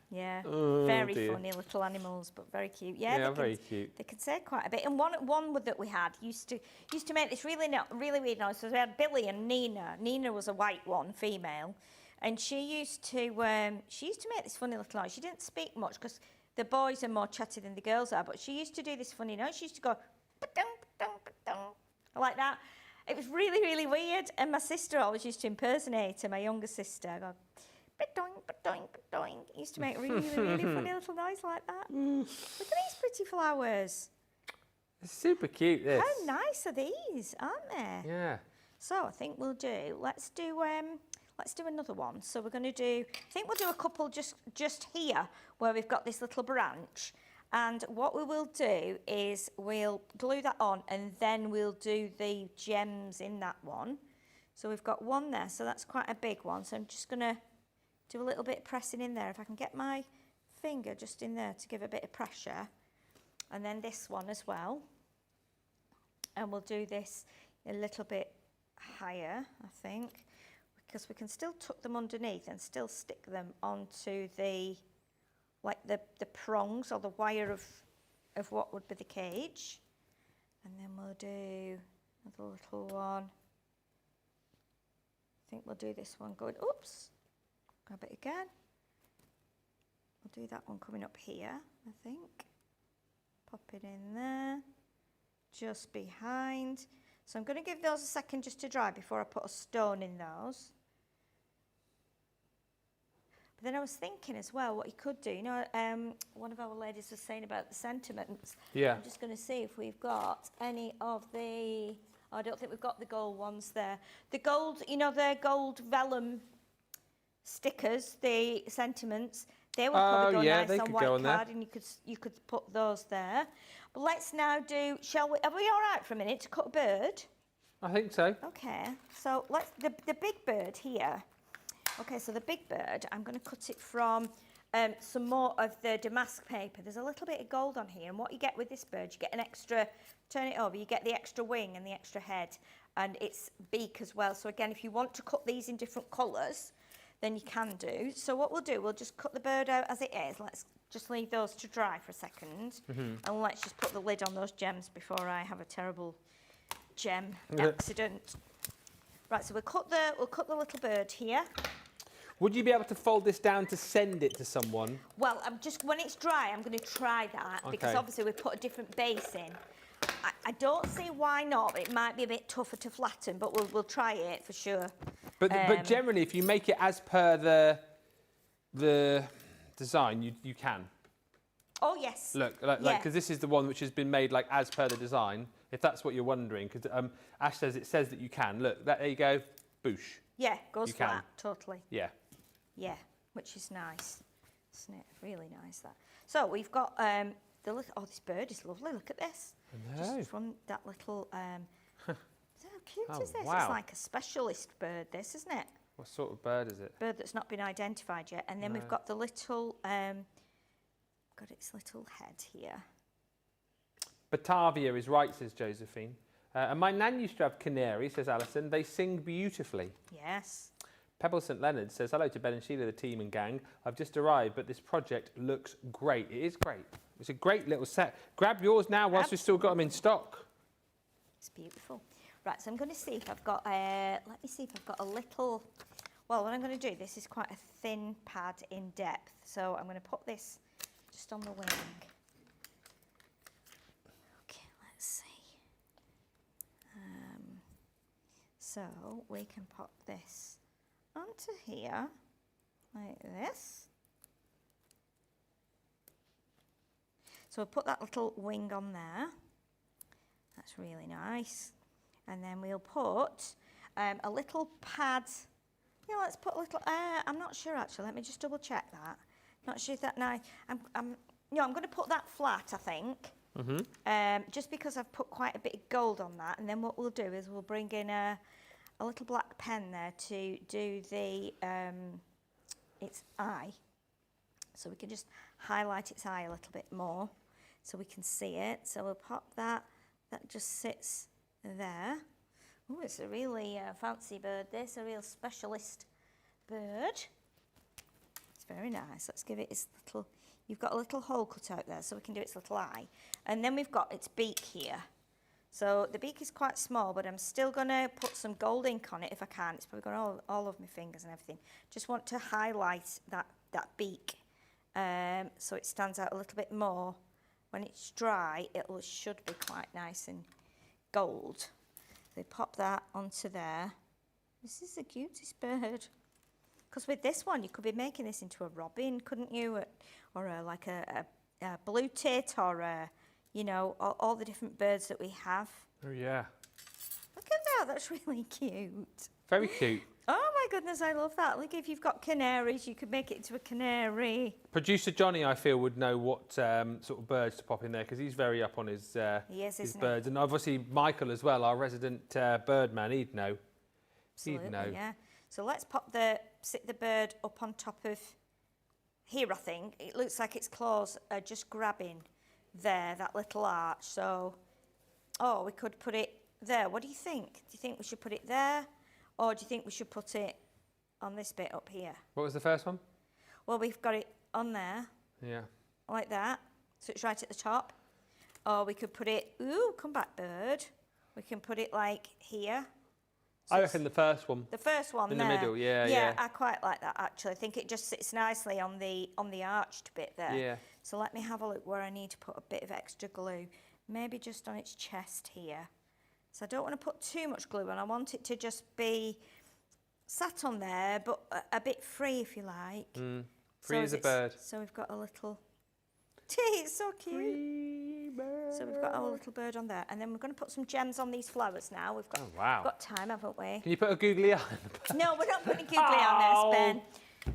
Yeah, very funny little animals, but very cute. Yeah, very cute. They could say quite a bit. And one that we had used to make this really weird noise. So we had Billy and Nina. Nina was a white one, female, and she used to make this funny little noise. She didn't speak much because the boys are more chatty than the girls are, but she used to do this funny noise. She used to go ba-dum, ba-dum, ba-dum, like that. It was really, really weird. And my sister always used to impersonate her, my younger sister. Go, ba-doing, ba-doing, ba-doing. It used to make really, really funny little noise like that. Look at these pretty flowers. It's super cute, this. How nice are these, aren't they? Yeah. So I think let's do another one. So we're going to do, I think we'll do a couple just here where we've got this little branch. And what we will do is we'll glue that on, and then we'll do the gems in that one. So we've got one there, so that's quite a big one. So I'm just going to do a little bit of pressing in there. If I can get my finger just in there to give a bit of pressure. And then this one as well. And we'll do this a little bit higher, I think, because we can still tuck them underneath and still stick them onto the prongs or the wire of what would be the cage. And then we'll do another little one. I think we'll do this one going, oops, grab it again. We'll do that one coming up here, I think. Pop it in there, just behind. So I'm going to give those a second just to dry before I put a stone in those. But then I was thinking as well what you could do. You know, one of our ladies was saying about the sentiments. Yeah. I'm just going to see if we've got any of the... Oh, I don't think we've got the gold ones there. The gold, you know, the gold vellum stickers, the sentiments, they would probably go nice on white card, and you could put those there. But let's now do, shall we, are we all right for a minute to cut a bird? I think so. Okay, so let's, the big bird here. Okay, so the big bird, I'm going to cut it from some more of the damask paper. There's a little bit of gold on here, and what you get with this bird, you get an extra, turn it over, you get the extra wing and the extra head, and its beak as well. So again, if you want to cut these in different colours, then you can do. So what we'll do, we'll just cut the bird out as it is. Let's just leave those to dry for a second, and let's just put the lid on those gems before I have a terrible gem accident. Right, so we'll cut the little bird here. Would you be able to fold this down to send it to someone? Well, when it's dry, I'm going to try that, because obviously we've put a different base in. I don't see why not, but it might be a bit tougher to flatten, but we'll try it for sure. But generally, if you make it as per the design, you can. Oh yes. Look, because this is the one which has been made like as per the design. If that's what you're wondering, because Ash says it says that you can. Look, there you go. Boosh. Yeah, goes flat, totally. Yeah. Yeah, which is nice, isn't it? Really nice that. So we've got the little. Oh, this bird is lovely. Look at this. I know. Just from that little. How cute is this? Wow. It's like a specialist bird, this, isn't it? What sort of bird is it? Bird that's not been identified yet. And then we've got the little. Got its little head here. Batavia is right, says Josephine. And my nan used to have canary, says Alison. They sing beautifully. Yes. Pebble St Leonard says, hello to Ben and Sheila, the team and gang. I've just arrived, but this project looks great. It is great. It's a great little set. Grab yours now whilst we've still got them in stock. It's beautiful. Right, so I'm going to see if I've got, let me see if I've got a little, well, what I'm going to do, this is quite a thin pad in depth. So I'm going to put this just on the wing. Okay, let's see. So we can pop this onto here, like this. So we'll put that little wing on there. That's really nice. And then we'll put a little pad. Yeah, let's put a little, I'm not sure actually, let me just double check that. Not sure if that nice. I'm going to put that flat, I think. Just because I've put quite a bit of gold on that. And then what we'll do is we'll bring in a little black pen there to do the, its eye. So we can just highlight its eye a little bit more so we can see it. So we'll pop that. That just sits there. Oh, it's a really fancy bird. This a real specialist bird. It's very nice. Let's give it its little. You've got a little hole cut out there, so we can do its little eye. And then we've got its beak here. So the beak is quite small, but I'm still going to put some gold ink on it if I can. It's probably got all of my fingers and everything. Just want to highlight that beak so it stands out a little bit more. When it's dry, it should be quite nice and gold. So pop that onto there. This is the cutest bird. Because with this one, you could be making this into a robin, couldn't you? Or like a blue tit, or you know, all the different birds that we have. Oh yeah. Look at that, that's really cute. Very cute. Oh my goodness, I love that. Look, if you've got canaries, you could make it into a canary. Producer Johnny, I feel, would know what sort of birds to pop in there because he's very up on his birds. And obviously Michael as well, our resident birdman, he'd know. Absolutely, he'd know. Yeah. So let's sit the bird up on top of here, I think. It looks like its claws are just grabbing there, that little arch. So, we could put it there. What do you think? Do you think we should put it there? Or do you think we should put it on this bit up here? What was the first one? Well, we've got it on there. Yeah. Like that. So it's right at the top. Or we could put it, come back, bird. We can put it like here. So I reckon the first one. The first one in there. the middle, yeah. Yeah, I quite like that actually. I think it just sits nicely on the arched bit there. Yeah. So let me have a look where I need to put a bit of extra glue. Maybe just on its chest here. So I don't want to put too much glue on. I want it to just be sat on there, but a bit free, if you like. Free as a bird. So we've got a little... It's so cute. Free bird. So we've got our little bird on there. And then we're going to put some gems on these flowers now. We've got time, haven't we? Can you put a googly eye? No, we're not putting a googly eye on there, Ben.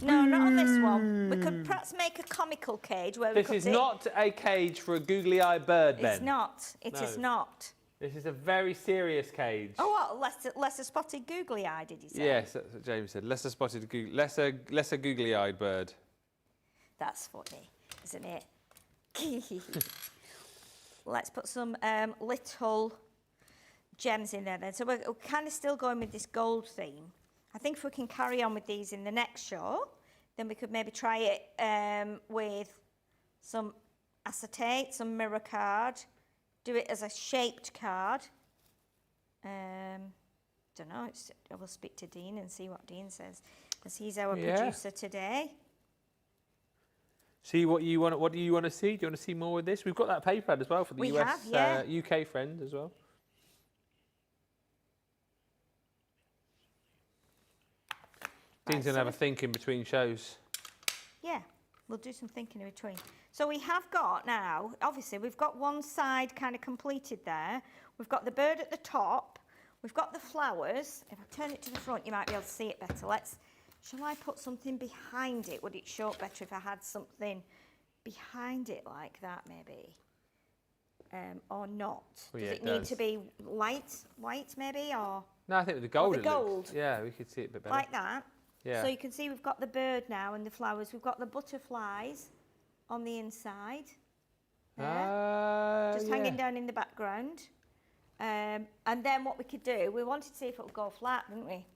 No, not on this one. We could perhaps make a comical cage where we could... This is not a cage for a googly eye bird, Ben. It's not. It is not. This is a very serious cage. Oh, what? Lesser spotted googly eye, did you say? Yes, that's what James said. Lesser spotted, lesser googly-eyed bird. That's funny, isn't it? Let's put some little gems in there then. So we're kind of still going with this gold theme. I think if we can carry on with these in the next show, then we could maybe try it with some acetate, some mirror card. Do it as a shaped card. Don't know. I will speak to Dean and see what Dean says, because he's our producer today. See what you want. What do you want to see? Do you want to see more with this? We've got that paper as well for the UK friend as well. Dean's gonna have a think in between shows. Yeah, we'll do some thinking in between. So we have got now, obviously, we've got one side kind of completed there. We've got the bird at the top. We've got the flowers. If I turn it to the front, you might be able to see it better. Shall I put something behind it? Would it show up better if I had something behind it like that, maybe? Or not? Does it need to be white maybe, or? No, I think with the gold. The gold. Yeah, we could see it a bit better. Like that. Yeah. So you can see we've got the bird now and the flowers. We've got the butterflies on the inside. Just hanging down in the background. And then what we could do, we wanted to see if it would go flat, didn't we?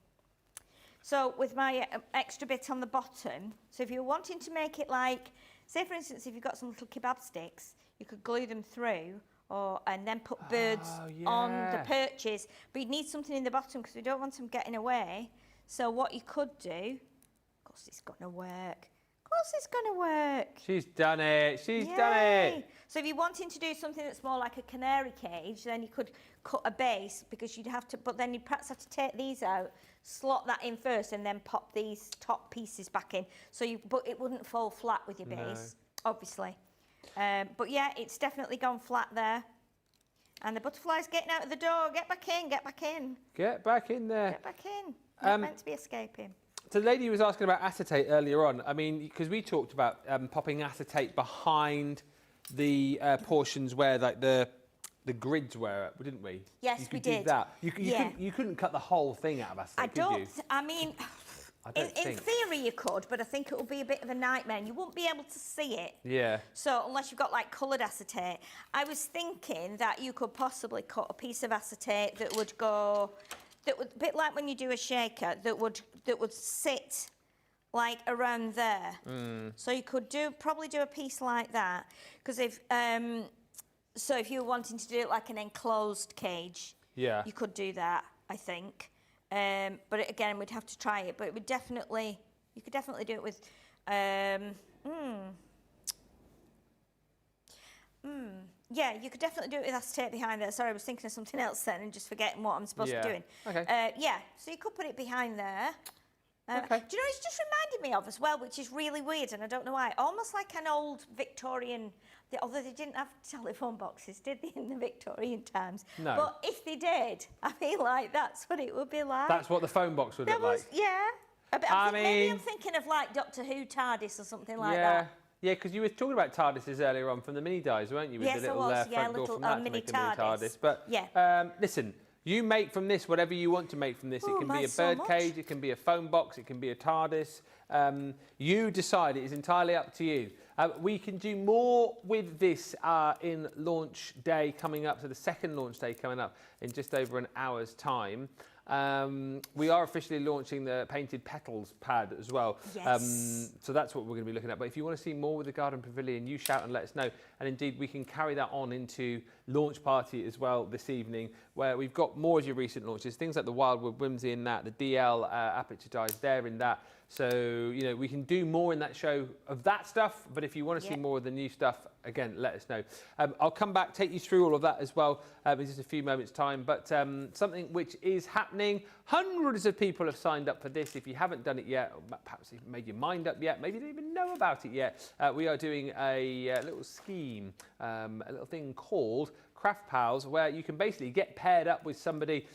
So with my extra bit on the bottom, so if you're wanting to make it like, say for instance, if you've got some little kebab sticks, you could glue them through and then put birds on the perches. But you need something in the bottom because we don't want them getting away. So what you could do, of course it's going to work. Of course it's going to work. She's done it. She's done it. So if you're wanting to do something that's more like a canary cage, then you could cut a base because you'd have to, but then you'd perhaps have to take these out, slot that in first and then pop these top pieces back in. But it wouldn't fall flat with your base, obviously. But yeah, it's definitely gone flat there. And the butterfly's getting out of the door. Get back in, get back in. Get back in there. Get back in. Not meant to be escaping. So the lady was asking about acetate earlier on. I mean, because we talked about popping acetate behind the portions where like the grids were, didn't we? Yes, we did. Do that. You couldn't cut the whole thing out of acetate, could you? I mean, in theory you could, but I think it would be a bit of a nightmare and you wouldn't be able to see it. Yeah. So unless you've got like coloured acetate. I was thinking that you could possibly cut a piece of acetate that would go, a bit like when you do a shaker, that would sit like around there. So you could probably do a piece like that, because if you were wanting to do it like an enclosed cage, you could do that, I think. But again, we'd have to try it. But it would definitely, you could definitely do it with. Yeah, you could definitely do it with acetate behind there. Sorry, I was thinking of something else then and just forgetting what I'm supposed to be doing. Okay. Yeah, so you could put it behind there. Okay. Do you know what it's just reminded me of as well, which is really weird, and I don't know why, almost like an old Victorian, although they didn't have telephone boxes, did they, in the Victorian times? No. But if they did, I feel like that's what it would be like. That's what the phone box would look like? Yeah. Maybe I'm thinking of like Doctor Who TARDIS or something like that. Yeah, because you were talking about TARDISes earlier on from the mini dies, weren't you? With Yes, the little, I was. front door from that mini to make a mini TARDIS. But yeah. Listen, you make from this whatever you want to make from this. It can be a birdcage, it can be a phone box, it can be a TARDIS. You decide. It is entirely up to you. We can do more with this in launch day coming up, so the second launch day coming up in just over an hour's time. We are officially launching the painted petals pad as well. Yes. So that's what we're going to be looking at. But if you want to see more with the garden pavilion, you shout and let us know. And indeed, we can carry that on into launch party as well this evening, where we've got more of your recent launches, things like the Wildwood Whimsy in that, the DL Aperture Dies there in that. So, you know, we can do more in that show of that stuff. But if you want to see more of the new stuff, again, let us know. I'll come back, take you through all of that as well in just a few moments' time. But something which is happening, hundreds of people have signed up for this. If you haven't done it yet, or perhaps you've made your mind up yet, maybe you don't even know about it yet, we are doing a little scheme, a little thing called Craft Pals, where you can basically get paired up with somebody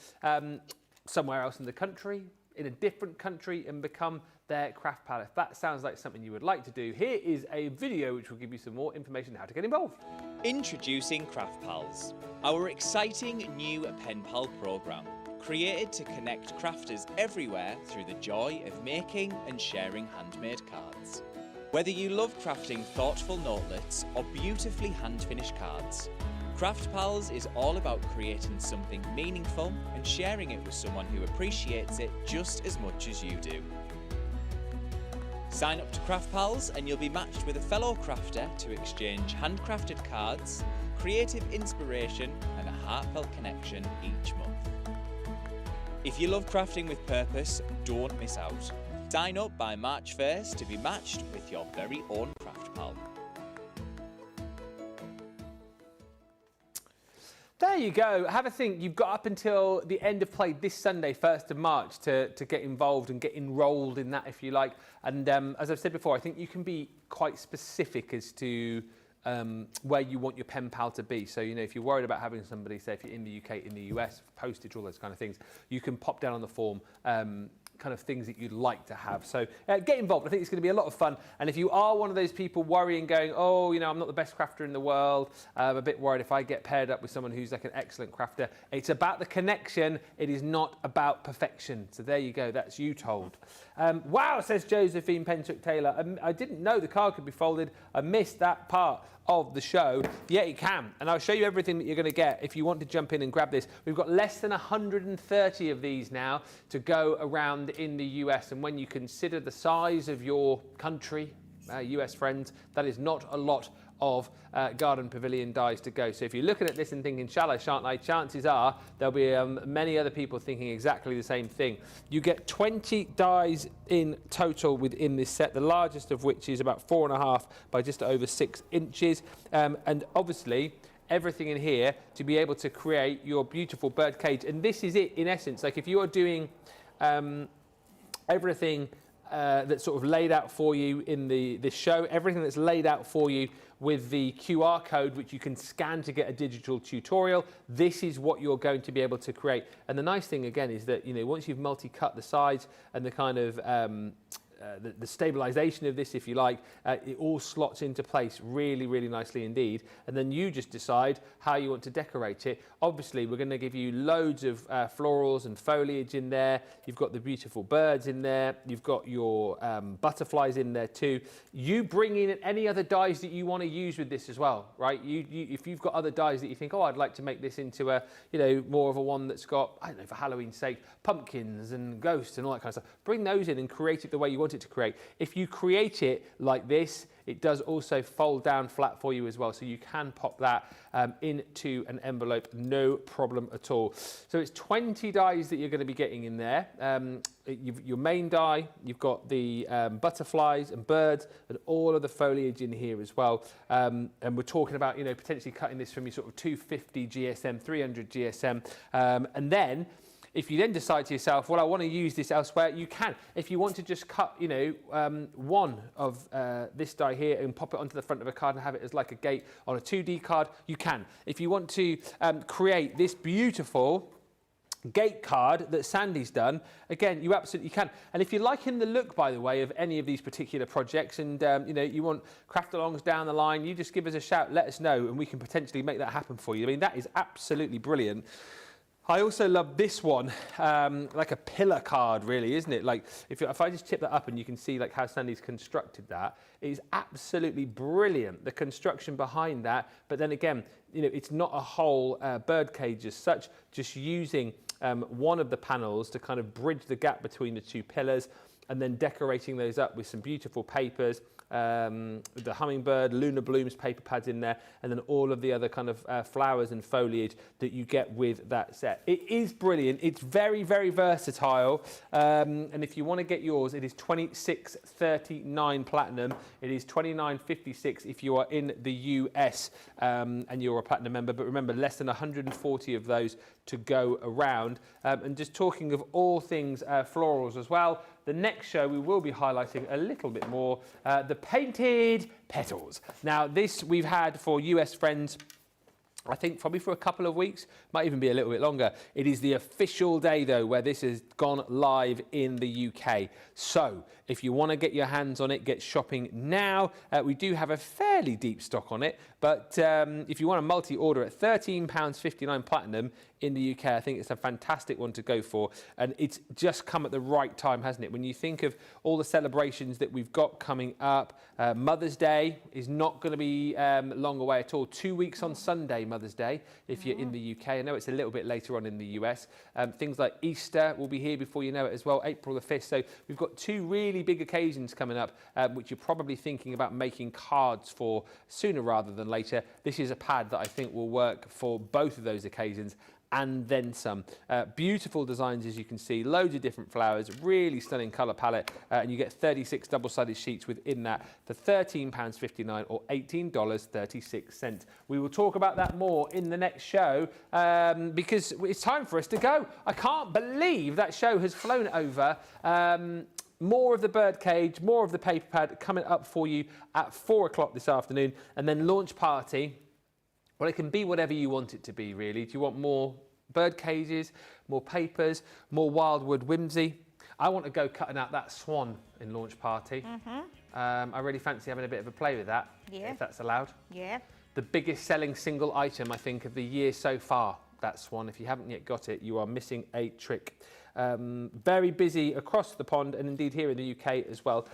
somewhere else in the country, in a different country, and become their craft pal. If that sounds like something you would like to do, here is a video which will give you some more information on how to get involved. Introducing Craft Pals, our exciting new pen pal programme, created to connect crafters everywhere through the joy of making and sharing handmade cards. Whether you love crafting thoughtful notelets or beautifully hand-finished cards, Craft Pals is all about creating something meaningful and sharing it with someone who appreciates it just as much as you do. Sign up to Craft Pals and you'll be matched with a fellow crafter to exchange handcrafted cards, creative inspiration and a heartfelt connection each month. If you love crafting with purpose, don't miss out. Sign up by March 1st to be matched with your very own Craft Pal. There you go. Have a think. You've got up until the end of play this Sunday, 1st of March, to get involved and get enrolled in that, if you like. And as I've said before, I think you can be quite specific as to where you want your pen pal to be. So, you know, if you're worried about having somebody, say, if you're in the UK, in the US, postage, all those kind of things, you can pop down on the form kind of things that you'd like to have. So get involved. I think it's going to be a lot of fun. And if you are one of those people worrying, going, oh, you know, I'm not the best crafter in the world, I'm a bit worried if I get paired up with someone who's like an excellent crafter. It's about the connection. It is not about perfection. So there you go. That's you told. Wow, says Josephine Pentook-Taylor. I didn't know the card could be folded. I missed that part of the show. Yeah, it can. And I'll show you everything that you're going to get if you want to jump in and grab this. We've got less than 130 of these now to go around in the US. And when you consider the size of your country, US friends, that is not a lot of garden pavilion dies to go. So if you're looking at this and thinking, shall I, shan't I, chances are there'll be many other people thinking exactly the same thing. You get 20 dies in total within this set, the largest of which is about 4.5 by just over 6 inches. And obviously, everything in here to be able to create your beautiful bird cage. And this is it in essence. Like if you are doing everything that's sort of laid out for you in this show, everything that's laid out for you with the QR code, which you can scan to get a digital tutorial. This is what you're going to be able to create. And the nice thing again is that, you know, once you've multi-cut the sides and the kind of the stabilization of this, if you like, it all slots into place really, really nicely indeed. And then you just decide how you want to decorate it. Obviously, we're going to give you loads of florals and foliage in there. You've got the beautiful birds in there. You've got your butterflies in there too. You bring in any other dies that you want to use with this as well, right? If you've got other dies that you think, oh, I'd like to make this into a, you know, more of a one that's got, I don't know, for Halloween's sake, pumpkins and ghosts and all that kind of stuff. Bring those in and create it the way you want it to create. If you create it like this, it does also fold down flat for you as well, so you can pop that into an envelope, no problem at all. So it's 20 dies that you're going to be getting in there. Your main die, you've got the butterflies and birds and all of the foliage in here as well. And we're talking about, you know, potentially cutting this from your sort of 250 GSM, 300 GSM, and then if you then decide to yourself, well, I want to use this elsewhere, you can. If you want to just cut, you know, one of this die here and pop it onto the front of a card and have it as like a gate on a 2D card, you can. If you want to create this beautiful gate card that Sandy's done, again, you absolutely can. And if you're liking the look, by the way, of any of these particular projects and, you know, you want craft-alongs down the line, you just give us a shout, let us know, and we can potentially make that happen for you. I mean, that is absolutely brilliant. I also love this one, like a pillar card, really, isn't it? Like, if I just tip that up and you can see like how Sandy's constructed that, it is absolutely brilliant, the construction behind that. But then again, you know, it's not a whole bird cage as such, just using one of the panels to kind of bridge the gap between the two pillars and then decorating those up with some beautiful papers. The hummingbird, lunar blooms, paper pads in there, and then all of the other kind of flowers and foliage that you get with that set. It is brilliant. It's very, very versatile. And if you want to get yours, it is $26.39 platinum. It is $29.56 if you are in the US and you're a platinum member. But remember, less than 140 of those to go around. And just talking of all things florals as well, the next show we will be highlighting a little bit more the painted petals. Now this we've had for US friends, I think probably for a couple of weeks, might even be a little bit longer. It is the official day though where this has gone live in the UK. So if you want to get your hands on it, get shopping now. We do have a fairly deep stock on it, but if you want a multi-order at £13.59 platinum in the UK, I think it's a fantastic one to go for. And it's just come at the right time, hasn't it? When you think of all the celebrations that we've got coming up, Mother's Day is not going to be long away at all. 2 weeks on Sunday, Mother's Day, if you're in the UK. I know it's a little bit later on in the US. Things like Easter will be here before you know it as well, April the 5th. So we've got two really big occasions coming up, which you're probably thinking about making cards for sooner rather than later. This is a pad that I think will work for both of those occasions and then some. Beautiful designs, as you can see, loads of different flowers, really stunning colour palette, and you get 36 double-sided sheets within that for £13.59 or $18.36. We will talk about that more in the next show because it's time for us to go. I can't believe that show has flown over. More of the Birdcage, more of the paper pad coming up for you at 4 o'clock this afternoon, and then launch party. Well, it can be whatever you want it to be, really. Do you want more bird cages, more papers, more wildwood whimsy? I want to go cutting out that swan in launch party. I really fancy having a bit of a play with that, if that's allowed. Yeah. The biggest selling single item, I think, of the year so far, that swan. If you haven't yet got it, you are missing a trick. Very busy across the pond and indeed here in the UK as well.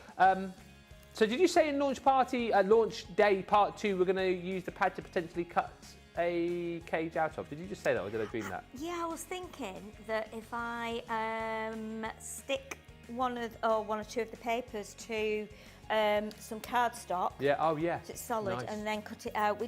So did you say in launch party, launch day part 2, we're going to use the pad to potentially cut a cage out of? Did you just say that or did I dream that? Yeah, I was thinking that if I stick one or two of the papers to some cardstock. Yeah, oh yeah. So it's solid, nice. And then cut it out.